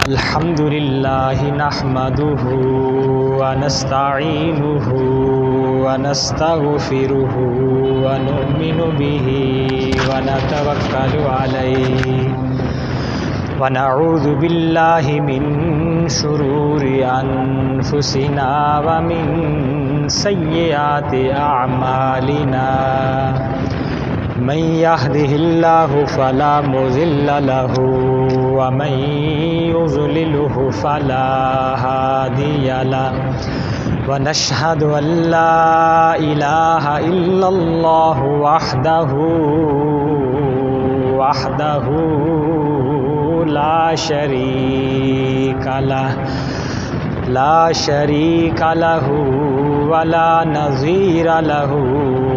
الحمد لله نحمده ونستعينه ونستغفره ونؤمن به ونتوكل عليه ونعوذ بالله من شرور أنفسنا ومن سيئات أعمالنا من يهده الله فلا مضل له ومن يضلله فلا هادي له ونشهد أن لا إله إلا الله وحده لا شريك له ولا نظير له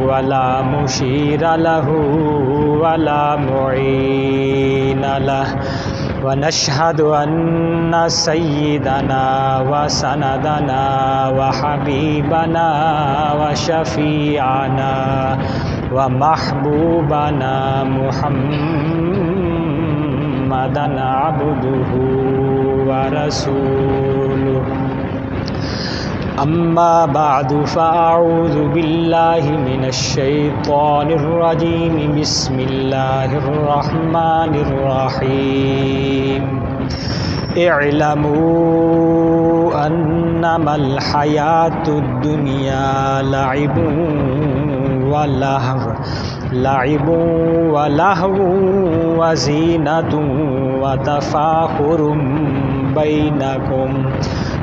ولا مشير له ولا معين له ونشهد أن سيدنا وسندنا وحبيبنا وشفيعنا ومحبوبنا محمدا عبده ورسوله أما بعد فأعوذ بالله من الشيطان الرجيم بسم الله الرحمن الرحيم اعلموا أنما الحياة الدنيا لعب ولهو وزينة وتفاخر بينكم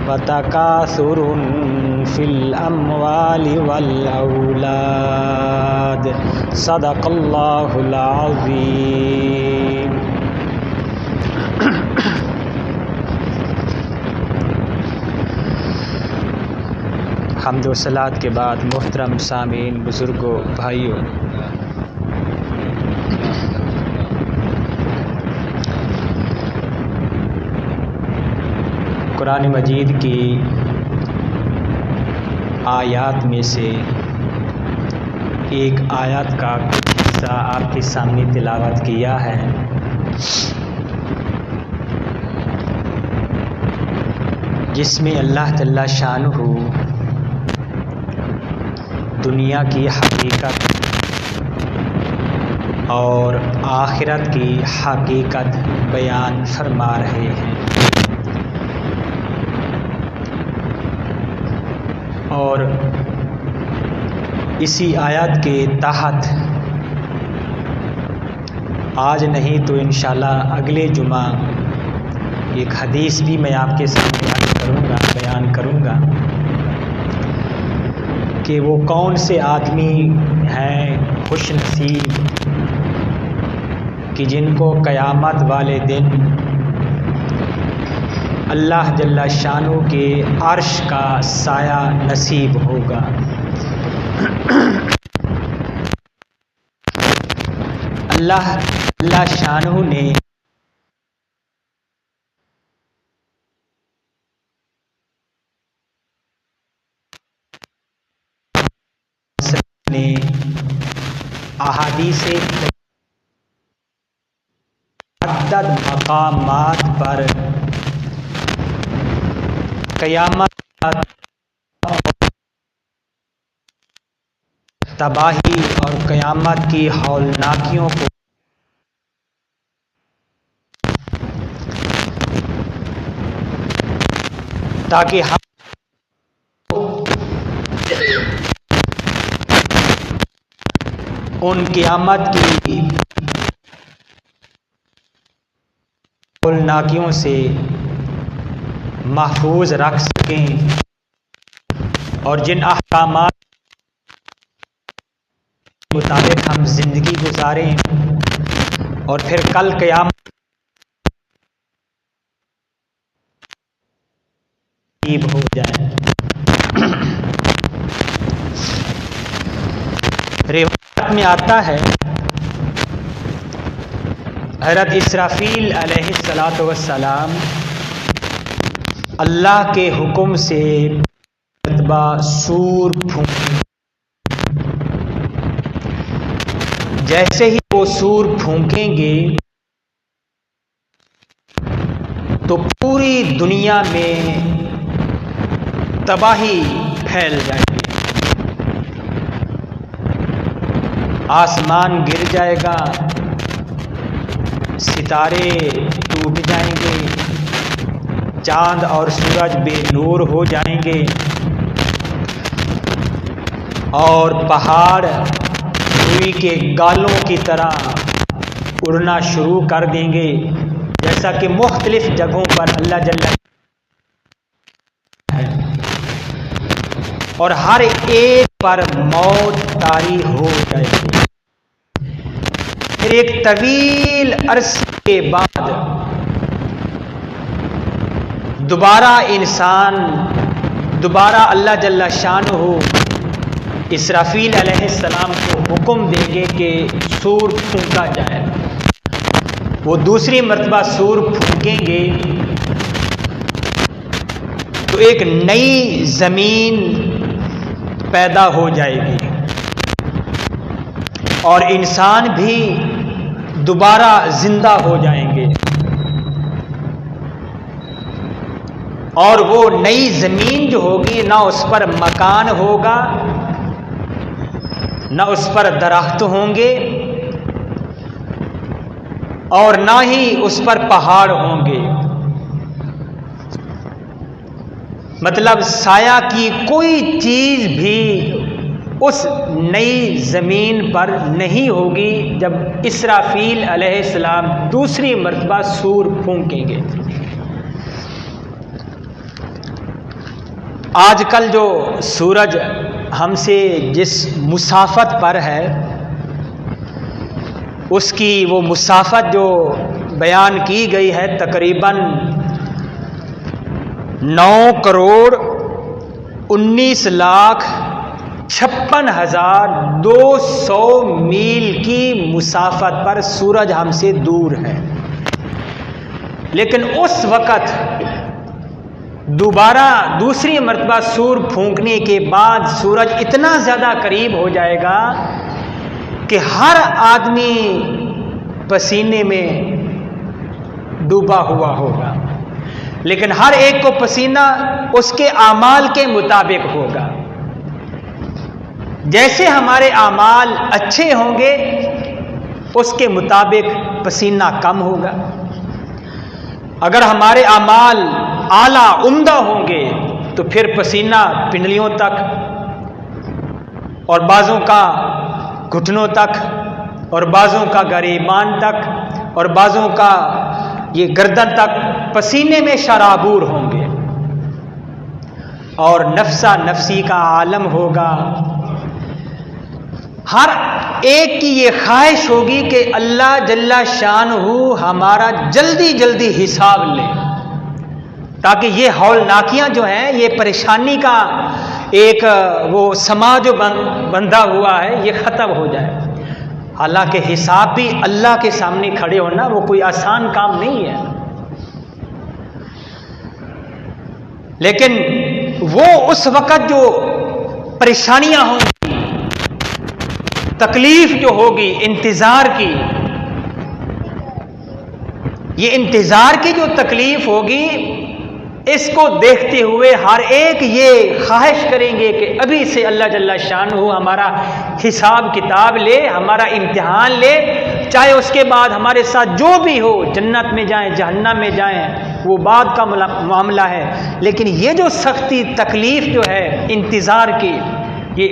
وتكاثر في الأموال والأولاد صدق الله العظيم. حمد و صلات کے بعد محترم سامعین، بزرگوں، بھائیوں، قرآن مجید کی آیات میں سے ایک آیات کا حصہ آپ کے سامنے تلاوت کیا ہے. جس میں اللہ تعالی شانہ دنیا کی حقیقت اور آخرت کی حقیقت بیان فرما رہے ہیں، اور اسی آیات کے تحت آج نہیں تو انشاءاللہ اگلے جمعہ ایک حدیث بھی میں آپ کے سامنے بیان کروں گا کہ وہ کون سے آدمی ہیں خوش نصیب کہ جن کو قیامت والے دن اللہ جل شانہ کے عرش کا سایہ نصیب ہوگا. اللہ جل شانہ نے احادیث عدد مقامات پر قیامت تباہی اور قیامت کی ہولناکیوں کو تاکہ ہم ان قیامت کی ہولناکیوں سے محفوظ رکھ سکیں اور جن احکامات کے مطابق ہم زندگی گزاریں اور پھر کل قیامت ہو جائیں. روایت میں آتا ہے حضرت اسرافیل علیہ السلام اللہ کے حکم سے مرتبہ سور پھونک، جیسے ہی وہ سور پھونکیں گے تو پوری دنیا میں تباہی پھیل جائے گی، آسمان گر جائے گا، ستارے ٹوٹ جائیں گے، چاند اور سورج بے نور ہو جائیں گے، اور پہاڑ روئی کے گالوں کی طرح اڑنا شروع کر دیں گے، جیسا کہ مختلف جگہوں پر اللہ جل ہے، اور ہر ایک پر موت طاری ہو جائے گی۔ پھر ایک طویل عرصے کے بعد دوبارہ انسان دوبارہ اللہ جل شانہ اسرافیل علیہ السلام کو حکم دیں گے کہ سور پھونکا جائے۔ وہ دوسری مرتبہ سور پھونکیں گے تو ایک نئی زمین پیدا ہو جائے گی، اور انسان بھی دوبارہ زندہ ہو جائیں گے، اور وہ نئی زمین جو ہوگی نہ اس پر مکان ہوگا، نہ اس پر درخت ہوں گے، اور نہ ہی اس پر پہاڑ ہوں گے، مطلب سایہ کی کوئی چیز بھی اس نئی زمین پر نہیں ہوگی جب اسرافیل علیہ السلام دوسری مرتبہ سور پھونکیں گے۔ آج کل جو سورج ہم سے جس مسافت پر ہے، اس کی وہ مسافت جو بیان کی گئی ہے تقریباً 9,19,56,200 میل کی مسافت پر سورج ہم سے دور ہے، لیکن اس وقت دوبارہ دوسری مرتبہ سور پھونکنے کے بعد سورج اتنا زیادہ قریب ہو جائے گا کہ ہر آدمی پسینے میں ڈوبا ہوا ہوگا، لیکن ہر ایک کو پسینہ اس کے اعمال کے مطابق ہوگا۔ جیسے ہمارے اعمال اچھے ہوں گے اس کے مطابق پسینہ کم ہوگا، اگر ہمارے اعمال اعلیٰ عمدہ ہوں گے تو پھر پسینہ پنڈلیوں تک، اور بعضوں کا گھٹنوں تک، اور بعضوں کا گریبان تک، اور بعضوں کا یہ گردن تک پسینے میں شرابور ہوں گے، اور نفسا نفسی کا عالم ہوگا۔ ہر ایک کی یہ خواہش ہوگی کہ اللہ جل شانہ ہمارا جلدی جلدی حساب لے، تاکہ یہ ہولناکیاں جو ہیں، یہ پریشانی کا ایک وہ سما جو بندھا ہوا ہے، یہ ختم ہو جائے۔ حالانکہ حساب بھی اللہ کے سامنے کھڑے ہونا وہ کوئی آسان کام نہیں ہے، لیکن وہ اس وقت جو پریشانیاں ہوں گی، تکلیف جو ہوگی انتظار کی، یہ انتظار کی جو تکلیف ہوگی، اس کو دیکھتے ہوئے ہر ایک یہ خواہش کریں گے کہ ابھی سے اللہ جل شانہ ہمارا حساب کتاب لے، ہمارا امتحان لے، چاہے اس کے بعد ہمارے ساتھ جو بھی ہو، جنت میں جائیں جہنم میں جائیں، وہ بعد کا معاملہ ہے، لیکن یہ جو سختی تکلیف جو ہے انتظار کی، یہ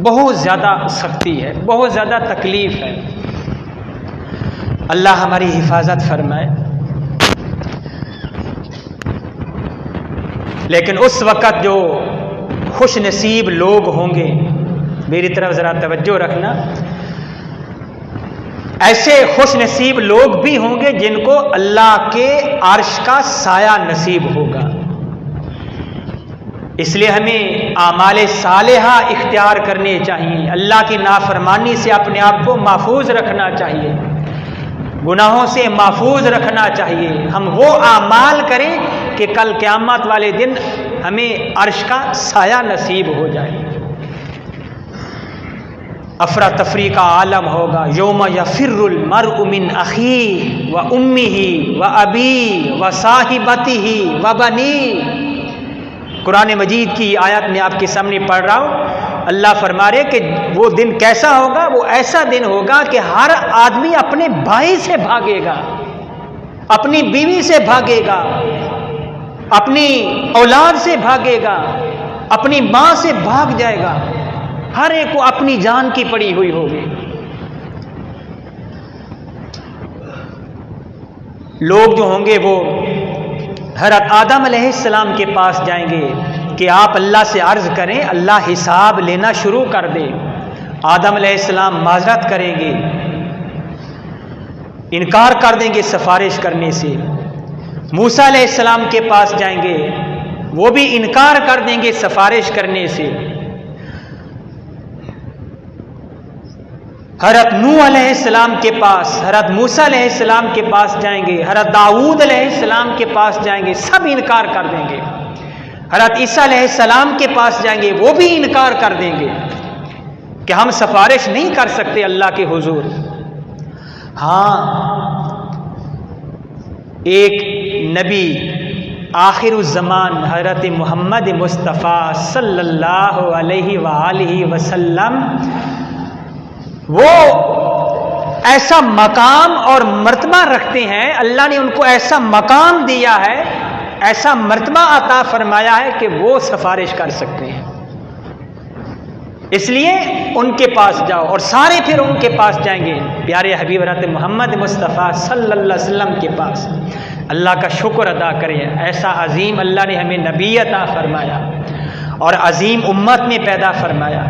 بہت زیادہ سختی ہے، بہت زیادہ تکلیف ہے۔ اللہ ہماری حفاظت فرمائے۔ لیکن اس وقت جو خوش نصیب لوگ ہوں گے، میری طرف ذرا توجہ رکھنا، ایسے خوش نصیب لوگ بھی ہوں گے جن کو اللہ کے عرش کا سایہ نصیب ہوگا۔ اس لیے ہمیں اعمال صالحہ اختیار کرنے چاہیے، اللہ کی نافرمانی سے اپنے آپ کو محفوظ رکھنا چاہیے، گناہوں سے محفوظ رکھنا چاہیے۔ ہم وہ اعمال کریں کہ کل قیامت والے دن ہمیں عرش کا سایہ نصیب ہو جائے۔ افراتفری کا عالم ہوگا. یوم یفر المرء من اخیہ و امہ و ابیہ و صاحبتہ و بنیہ. قرآن مجید کی آیت میں آپ کے سامنے پڑھ رہا ہوں. اللہ فرما رہے کہ وہ دن کیسا ہوگا؟ وہ ایسا دن ہوگا کہ ہر آدمی اپنے بھائی سے بھاگے گا، اپنی بیوی سے بھاگے گا، اپنی اولاد سے بھاگے گا، اپنی ماں سے بھاگ جائے گا. ہر ایک کو اپنی جان کی پڑی ہوئی ہوگی. لوگ جو ہوں گے وہ حضرت آدم علیہ السلام کے پاس جائیں گے کہ آپ اللہ سے عرض کریں، اللہ حساب لینا شروع کر دے. آدم علیہ السلام معذرت کریں گے، انکار کر دیں گے سفارش کرنے سے. موسیٰ علیہ السلام کے پاس جائیں گے، وہ بھی انکار کر دیں گے سفارش کرنے سے. حضرت نوح علیہ السلام کے پاس، حضرت موسیٰ علیہ السلام کے پاس جائیں گے، حضرت داؤد علیہ السلام کے پاس جائیں گے، سب انکار کر دیں گے. حضرت عیسیٰ علیہ السلام کے پاس جائیں گے، وہ بھی انکار کر دیں گے کہ ہم سفارش نہیں کر سکتے اللہ کے حضور. ہاں، ایک نبی آخر الزمان حضرت محمد مصطفیٰ صلی اللہ علیہ وآلہ وسلم، وہ ایسا مقام اور مرتبہ رکھتے ہیں. اللہ نے ان کو ایسا مقام دیا ہے، ایسا مرتبہ عطا فرمایا ہے کہ وہ سفارش کر سکتے ہیں. اس لیے ان کے پاس جاؤ، اور سارے پھر ان کے پاس جائیں گے، پیارے حبیب حضرت محمد مصطفیٰ صلی اللہ علیہ وسلم کے پاس. اللہ کا شکر ادا کریں، ایسا عظیم اللہ نے ہمیں نبی عطا فرمایا اور عظیم امت میں پیدا فرمایا.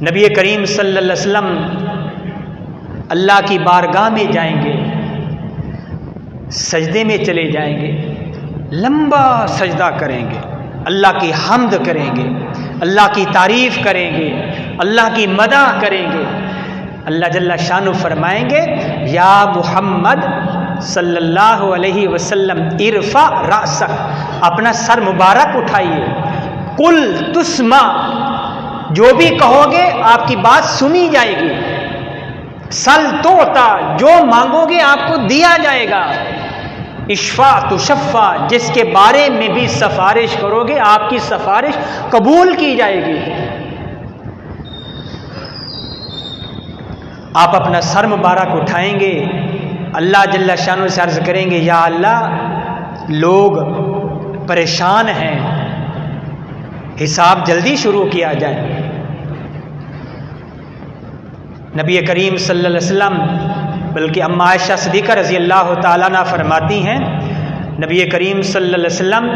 نبی کریم صلی اللہ علیہ وسلم اللہ کی بارگاہ میں جائیں گے، سجدے میں چلے جائیں گے، لمبا سجدہ کریں گے، اللہ کی حمد کریں گے، اللہ کی تعریف کریں گے، اللہ کی مدح کریں گے. اللہ جل شانہ فرمائیں گے، یا محمد صلی اللہ علیہ وسلم ارفع رأسک، اپنا سر مبارک اٹھائیے. قل تسمع، جو بھی کہو گے آپ کی بات سنی جائے گی. سل توتا، جو مانگو گے آپ کو دیا جائے گا. اشفا تشفا، جس کے بارے میں بھی سفارش کرو گے آپ کی سفارش قبول کی جائے گی. آپ اپنا سر مبارک اٹھائیں گے، اللہ جل شانہ سے عرض کریں گے، یا اللہ لوگ پریشان ہیں، حساب جلدی شروع کیا جائے. نبی کریم صلی اللہ علیہ وسلم، بلکہ اما عائشہ صدیقہ رضی اللہ تعالیٰ عنہ فرماتی ہیں، نبی کریم صلی اللہ علیہ وسلم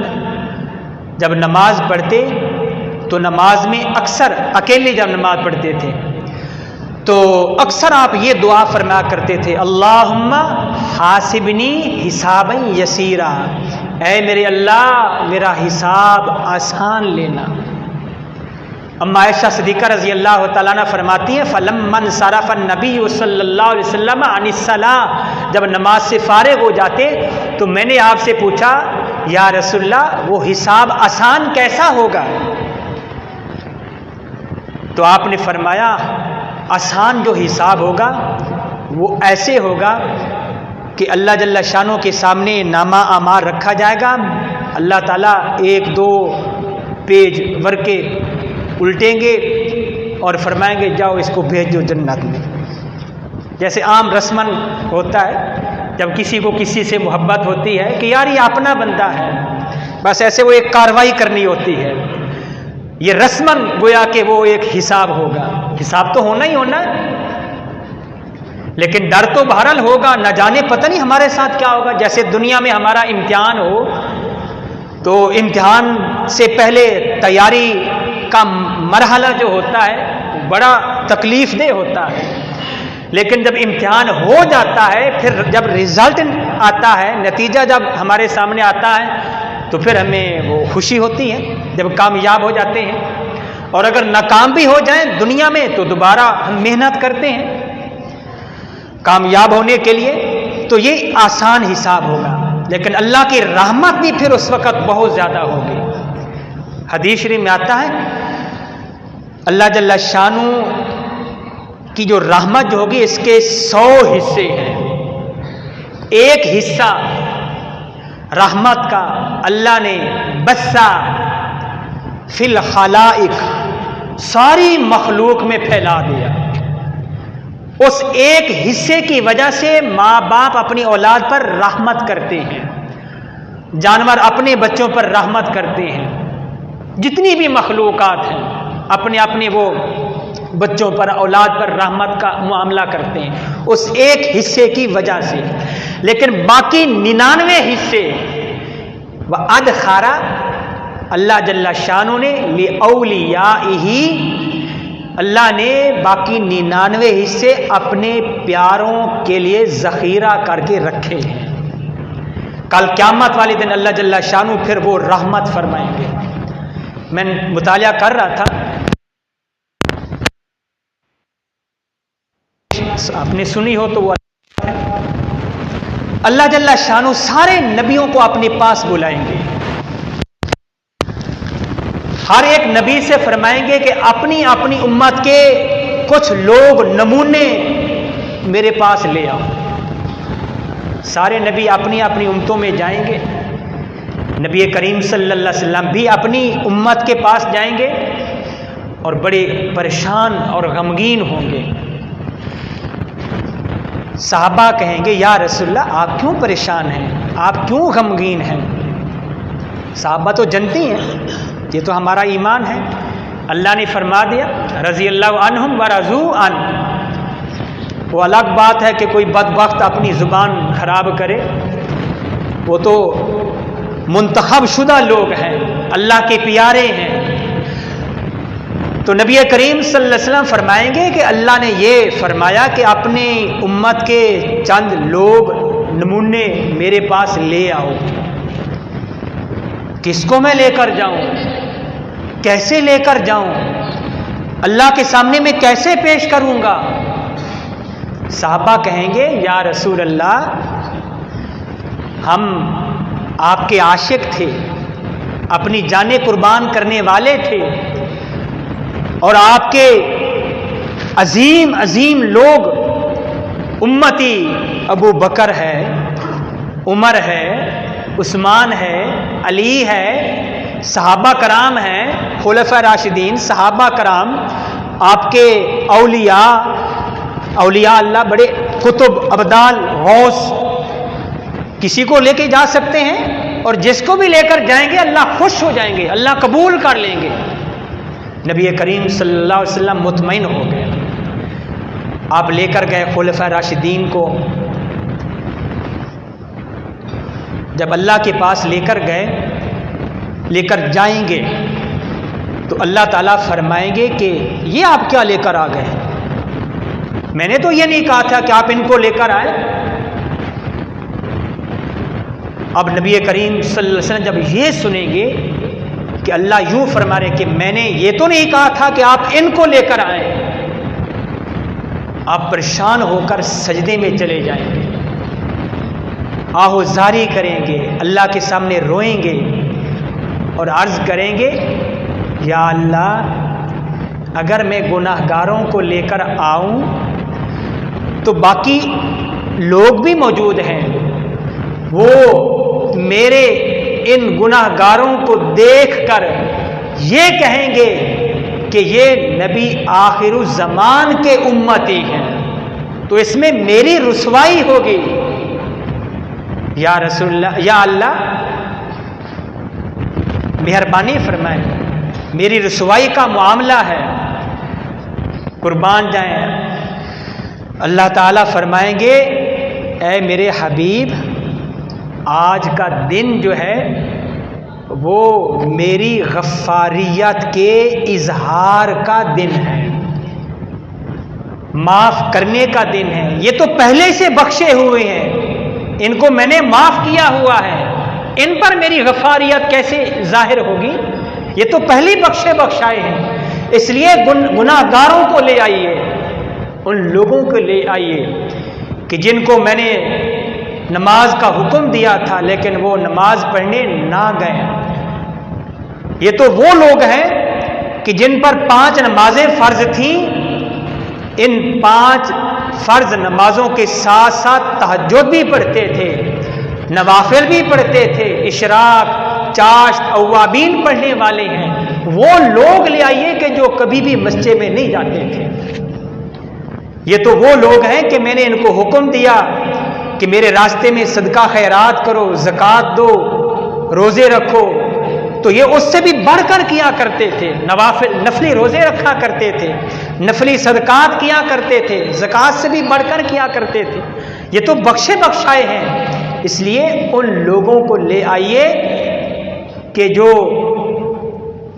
جب نماز پڑھتے تو نماز میں اکثر اکیلے جب نماز پڑھتے تھے تو اکثر آپ یہ دعا فرمایا کرتے تھے، اللہم حاسبنی حسابا یسیرا، اے میرے اللہ میرا حساب آسان لینا. اما عائشہ صدیقہ رضی اللہ تعالیٰ عنہ فرماتی ہیں، فلما انصرف النبی صلی اللہ علیہ وسلم عن الصلاۃ، جب نماز سے فارغ ہو جاتے تو میں نے آپ سے پوچھا، یا رسول اللہ وہ حساب آسان کیسا ہوگا؟ تو آپ نے فرمایا، آسان جو حساب ہوگا وہ ایسے ہوگا کہ اللہ جل شانہ کے سامنے نامہ اعمال رکھا جائے گا. اللہ تعالیٰ ایک دو پیج ورقے الٹیں گے اور فرمائیں گے جاؤ اس کو بھیجو جنت میں. جیسے عام رسمن ہوتا ہے جب کسی کو کسی سے محبت ہوتی ہے کہ یار یہ اپنا بندہ ہے، بس ایسے وہ ایک کاروائی کرنی ہوتی ہے. یہ رسمن گویا کہ وہ ایک حساب ہوگا، حساب تو ہونا ہی ہونا ہے، لیکن ڈر تو بہرحال ہوگا، نہ جانے پتہ نہیں ہمارے ساتھ کیا ہوگا. جیسے دنیا میں ہمارا امتحان ہو تو امتحان سے پہلے تیاری کا مرحلہ جو ہوتا ہے بڑا تکلیف دہ ہوتا ہے، لیکن جب امتحان ہو جاتا ہے، پھر جب رزلٹ آتا ہے، نتیجہ جب ہمارے سامنے آتا ہے تو پھر ہمیں وہ خوشی ہوتی ہے جب کامیاب ہو جاتے ہیں. اور اگر ناکام بھی ہو جائیں دنیا میں تو دوبارہ ہم محنت کرتے ہیں کامیاب ہونے کے لیے. تو یہ آسان حساب ہوگا، لیکن اللہ کی رحمت بھی پھر اس وقت بہت زیادہ ہوگی. حدیث شریف میں آتا ہے اللہ جل شانہ کی جو رحمت جو ہوگی اس کے 100 حصے ہیں. ایک حصہ رحمت کا اللہ نے بسا فی الخلائق ساری مخلوق میں پھیلا دیا. اس ایک حصے کی وجہ سے ماں باپ اپنی اولاد پر رحمت کرتے ہیں، جانور اپنے بچوں پر رحمت کرتے ہیں، جتنی بھی مخلوقات ہیں اپنے اپنے وہ بچوں پر اولاد پر رحمت کا معاملہ کرتے ہیں اس ایک حصے کی وجہ سے. لیکن باقی 99 حصے وَأَدْخَرَ اللہ جل شانہ نے لِأَوْلِيَائِهِ اللہ نے باقی 99 حصے اپنے پیاروں کے لیے ذخیرہ کر کے رکھے ہیں. کل قیامت والے دن اللہ جل شانہ پھر وہ رحمت فرمائیں گے. میں مطالعہ کر رہا تھا، آپ نے سنی ہو تو وہ اللہ جل شانہ سارے نبیوں کو اپنے پاس بلائیں گے. ہر ایک نبی سے فرمائیں گے کہ اپنی اپنی امت کے کچھ لوگ نمونے میرے پاس لے آؤ. سارے نبی اپنی اپنی امتوں میں جائیں گے. نبی کریم صلی اللہ علیہ وسلم بھی اپنی امت کے پاس جائیں گے اور بڑے پریشان اور غمگین ہوں گے. صحابہ کہیں گے یا رسول اللہ آپ کیوں پریشان ہیں، آپ کیوں غمگین ہیں؟ صحابہ تو جانتی ہیں یہ تو ہمارا ایمان ہے. اللہ نے فرما دیا رضی اللہ عنہم ورضوا عنہ. وہ الگ بات ہے کہ کوئی بدبخت اپنی زبان خراب کرے، وہ تو منتخب شدہ لوگ ہیں، اللہ کے پیارے ہیں. تو نبی کریم صلی اللہ علیہ وسلم فرمائیں گے کہ اللہ نے یہ فرمایا کہ اپنی امت کے چند لوگ نمونے میرے پاس لے آؤ. کس کو میں لے کر جاؤں، کیسے لے کر جاؤں، اللہ کے سامنے میں کیسے پیش کروں گا؟ صحابہ کہیں گے یا رسول اللہ ہم آپ کے عاشق تھے، اپنی جانیں قربان کرنے والے تھے، اور آپ کے عظیم عظیم لوگ امتی ابو بکر ہے، عمر ہے، عثمان ہے، علی ہے، صحابہ کرام ہیں، خلفاء راشدین، صحابہ کرام، آپ کے اولیاء اللہ، بڑے قطب، ابدال، غوث، کسی کو لے کے جا سکتے ہیں اور جس کو بھی لے کر جائیں گے اللہ خوش ہو جائیں گے، اللہ قبول کر لیں گے. نبی کریم صلی اللہ علیہ وسلم مطمئن ہو گئے. آپ لے کر گئے خلفاء راشدین کو. جب اللہ کے پاس لے کر گئے، لے کر جائیں گے تو اللہ تعالیٰ فرمائیں گے کہ یہ آپ کیا لے کر آ گئے؟ میں نے تو یہ نہیں کہا تھا کہ آپ ان کو لے کر آئے. اب نبی کریم صلی اللہ علیہ وسلم جب یہ سنیں گے کہ اللہ یوں فرما رہے کہ میں نے یہ تو نہیں کہا تھا کہ آپ ان کو لے کر آئیں، آپ پریشان ہو کر سجدے میں چلے جائیں گے، آہوزاری کریں گے، اللہ کے سامنے روئیں گے اور عرض کریں گے یا اللہ اگر میں گناہ گاروں کو لے کر آؤں تو باقی لوگ بھی موجود ہیں، وہ میرے ان گناہ گاروں کو دیکھ کر یہ کہیں گے کہ یہ نبی آخر الزمان کے امتی ہیں، تو اس میں میری رسوائی ہوگی. یا رسول اللہ، یا اللہ مہربانی فرمائیں، میری رسوائی کا معاملہ ہے، قربان جائیں. اللہ تعالیٰ فرمائیں گے اے میرے حبیب آج کا دن جو ہے وہ میری غفاریت کے اظہار کا دن ہے، معاف کرنے کا دن ہے. یہ تو پہلے سے بخشے ہوئے ہیں، ان کو میں نے معاف کیا ہوا ہے، ان پر میری غفاریت کیسے ظاہر ہوگی؟ یہ تو پہلی بخشے بخشائے ہیں. اس لیے گناہ گاروں کو لے آئیے، ان لوگوں کو لے آئیے کہ جن کو میں نے نماز کا حکم دیا تھا لیکن وہ نماز پڑھنے نہ گئے. یہ تو وہ لوگ ہیں کہ جن پر 5 نمازیں فرض تھیں، ان 5 فرض نمازوں کے ساتھ ساتھ تہجد بھی پڑھتے تھے، نوافل بھی پڑھتے تھے، اشراق، چاشت، اوابین پڑھنے والے ہیں، وہ لوگ لے آئیے کہ جو کبھی بھی مسجد میں نہیں جاتے تھے۔ یہ تو وہ لوگ ہیں کہ میں نے ان کو حکم دیا کہ میرے راستے میں صدقہ خیرات کرو، زکوٰۃ دو، روزے رکھو، تو یہ اس سے بھی بڑھ کر کیا کرتے تھے، نفلی روزے رکھا کرتے تھے، نفلی صدقات کیا کرتے تھے، زکوٰۃ سے بھی بڑھ کر کیا کرتے تھے۔ یہ تو بخشے بخشائے ہیں، اس لیے ان لوگوں کو لے آئیے کہ جو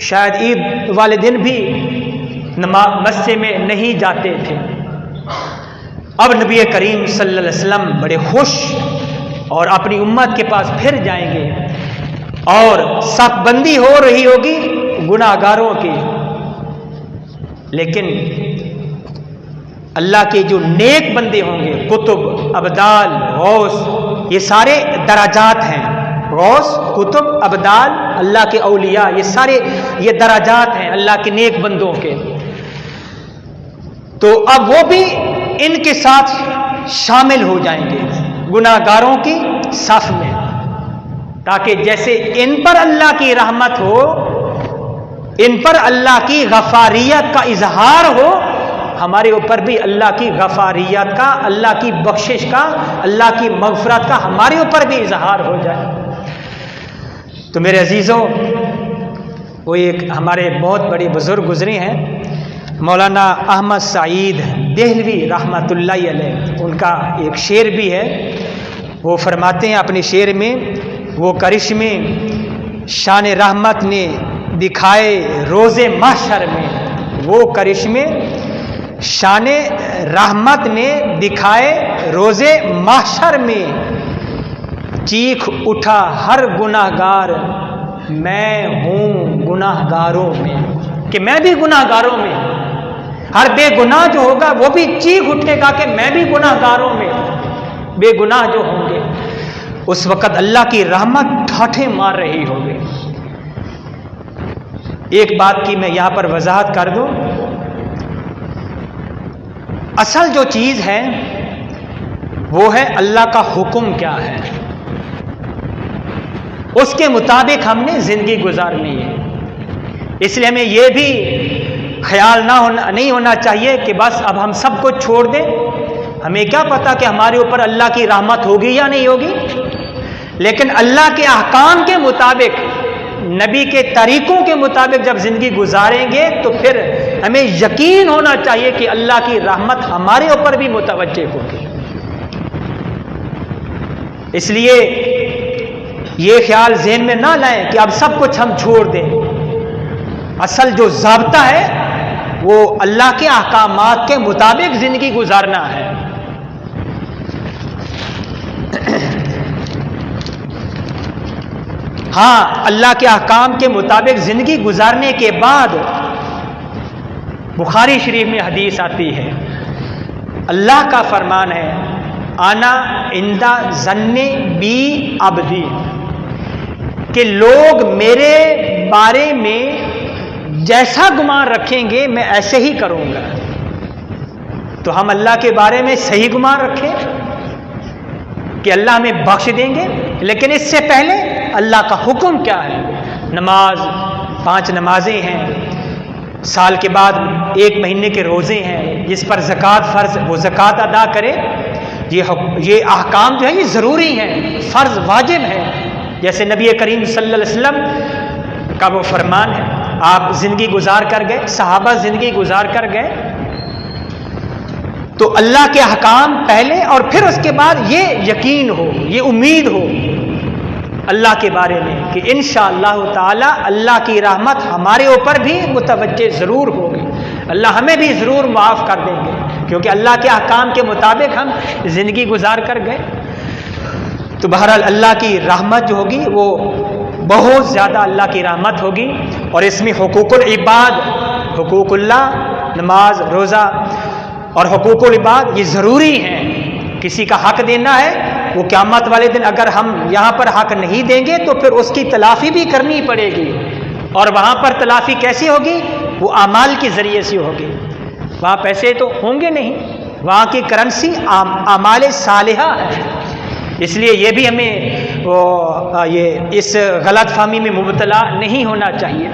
شاید عید والے دن بھی مسجد میں نہیں جاتے تھے۔ اب نبی کریم صلی اللہ علیہ وسلم بڑے خوش اور اپنی امت کے پاس پھر جائیں گے، اور صف بندی ہو رہی ہوگی گناہ گاروں کی، لیکن اللہ کے جو نیک بندے ہوں گے، کتب، ابدال، غوث، یہ سارے درجات ہیں، غوث، کتب، ابدال، اللہ کے اولیاء، یہ سارے یہ درجات ہیں اللہ کے نیک بندوں کے۔ تو اب وہ بھی ان کے ساتھ شامل ہو جائیں گے گناہ گاروں کی صف میں، تاکہ جیسے ان پر اللہ کی رحمت ہو، ان پر اللہ کی غفاریت کا اظہار ہو، ہمارے اوپر بھی اللہ کی غفاریت کا، اللہ کی بخشش کا، اللہ کی مغفرت کا ہمارے اوپر بھی اظہار ہو جائے۔ تو میرے عزیزوں، وہ ایک ہمارے بہت بڑے بزرگ گزرے ہیں، مولانا احمد سعید دہلوی رحمۃ اللہ علیہ، ان کا ایک شعر بھی ہے، وہ فرماتے ہیں اپنے شعر میں، وہ کرشمے شان رحمت نے دکھائے روز محشر میں، وہ کرشمے شان رحمت نے دکھائے روز محشر میں، چیخ اٹھا ہر گناہ گار میں ہوں گناہ گاروں میں، کہ میں بھی گناہ گاروں میں، ہر بے گناہ جو ہوگا وہ بھی چیخ اٹھے گا کہ میں بھی گناہ گاروں میں، بے گناہ جو ہوں گے، اس وقت اللہ کی رحمت ٹھاٹھے مار رہی ہوگی۔ ایک بات کی میں یہاں پر وضاحت کر دوں، اصل جو چیز ہے وہ ہے اللہ کا حکم کیا ہے، اس کے مطابق ہم نے زندگی گزارنی ہے۔ اس لیے ہمیں یہ بھی خیال نہیں ہونا چاہیے کہ بس اب ہم سب کچھ چھوڑ دیں، ہمیں کیا پتا کہ ہمارے اوپر اللہ کی رحمت ہوگی یا نہیں ہوگی، لیکن اللہ کے احکام کے مطابق، نبی کے طریقوں کے مطابق جب زندگی گزاریں گے تو پھر ہمیں یقین ہونا چاہیے کہ اللہ کی رحمت ہمارے اوپر بھی متوجہ ہوگی۔ اس لیے یہ خیال ذہن میں نہ لائیں کہ اب سب کچھ ہم چھوڑ دیں، اصل جو ضابطہ ہے وہ اللہ کے احکامات کے مطابق زندگی گزارنا ہے۔ ہاں، اللہ کے احکام کے مطابق زندگی گزارنے کے بعد بخاری شریف میں حدیث آتی ہے، اللہ کا فرمان ہے، انا عند ظن بی عبدی، کہ لوگ میرے بارے میں جیسا گمان رکھیں گے میں ایسے ہی کروں گا۔ تو ہم اللہ کے بارے میں صحیح گمان رکھیں کہ اللہ ہمیں بخش دیں گے، لیکن اس سے پہلے اللہ کا حکم کیا ہے؟ نماز، 5 نمازیں ہیں، سال کے بعد 1 مہینے کے روزے ہیں، جس پر زکوٰۃ فرض وہ زکوٰۃ ادا کرے۔ یہ احکام جو ہے یہ ضروری ہیں، فرض واجب ہے، جیسے نبی کریم صلی اللہ علیہ وسلم کا وہ فرمان ہے، آپ زندگی گزار کر گئے، صحابہ زندگی گزار کر گئے۔ تو اللہ کے احکام پہلے، اور پھر اس کے بعد یہ یقین ہو، یہ امید ہو اللہ کے بارے میں کہ انشاءاللہ تعالی اللہ کی رحمت ہمارے اوپر بھی متوجہ ضرور ہوگی، اللہ ہمیں بھی ضرور معاف کر دیں گے، کیونکہ اللہ کے احکام کے مطابق ہم زندگی گزار کر گئے۔ تو بہرحال اللہ کی رحمت جو ہوگی وہ بہت زیادہ اللہ کی رحمت ہوگی، اور اس میں حقوق العباد، حقوق اللہ، نماز، روزہ اور حقوق العباد یہ ضروری ہیں۔ کسی کا حق دینا ہے، وہ قیامت والے دن اگر ہم یہاں پر حق نہیں دیں گے تو پھر اس کی تلافی بھی کرنی پڑے گی، اور وہاں پر تلافی کیسی ہوگی؟ وہ اعمال کے ذریعے سے ہوگی. وہاں پیسے تو ہوں گے نہیں، وہاں کی کرنسی اعمال صالحہ ہے. اس لیے یہ بھی ہمیں یہ اس غلط فہمی میں مبتلا نہیں ہونا چاہیے.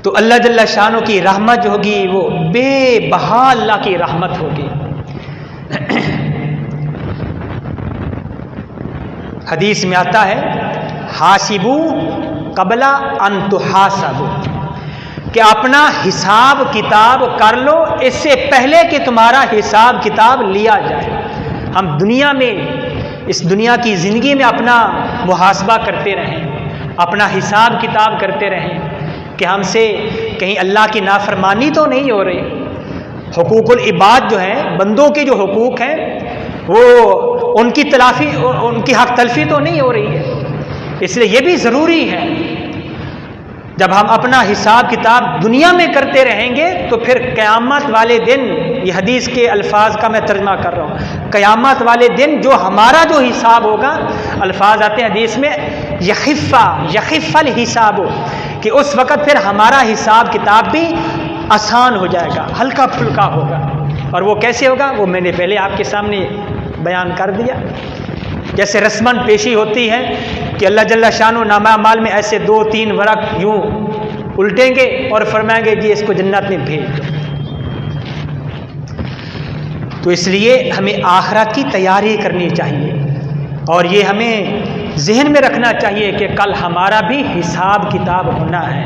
تو اللہ جل شانہ کی رحمت جو ہوگی وہ بے بہا اللہ کی رحمت ہوگی. حدیث میں آتا ہے حاسبو قبل ان تحاسبو، کہ اپنا حساب کتاب کر لو اس سے پہلے کہ تمہارا حساب کتاب لیا جائے. ہم دنیا میں اس دنیا کی زندگی میں اپنا محاسبہ کرتے رہیں، اپنا حساب کتاب کرتے رہیں کہ ہم سے کہیں اللہ کی نافرمانی تو نہیں ہو رہی. حقوق العباد جو ہیں، بندوں کے جو حقوق ہیں، وہ ان کی تلافی، ان کی حق تلفی تو نہیں ہو رہی ہے. اس لیے یہ بھی ضروری ہے. جب ہم اپنا حساب کتاب دنیا میں کرتے رہیں گے تو پھر قیامت والے دن، یہ حدیث کے الفاظ کا میں ترجمہ کر رہا ہوں، قیامت والے دن جو ہمارا جو حساب ہوگا، الفاظ آتے ہیں حدیث میں یخف الحساب، کہ اس وقت پھر ہمارا حساب کتاب بھی آسان ہو جائے گا، ہلکا پھلکا ہوگا. اور وہ کیسے ہوگا وہ میں نے پہلے آپ کے سامنے بیان کر دیا. جیسے رسماً پیشی ہوتی ہے کہ اللہ جل شانہ نامہ اعمال میں ایسے 2-3 ورق یوں الٹیں گے اور فرمائیں گے جی اس کو جنت میں بھیج دو. تو اس لیے ہمیں آخرت کی تیاری کرنی چاہیے، اور یہ ہمیں ذہن میں رکھنا چاہیے کہ کل ہمارا بھی حساب کتاب ہونا ہے.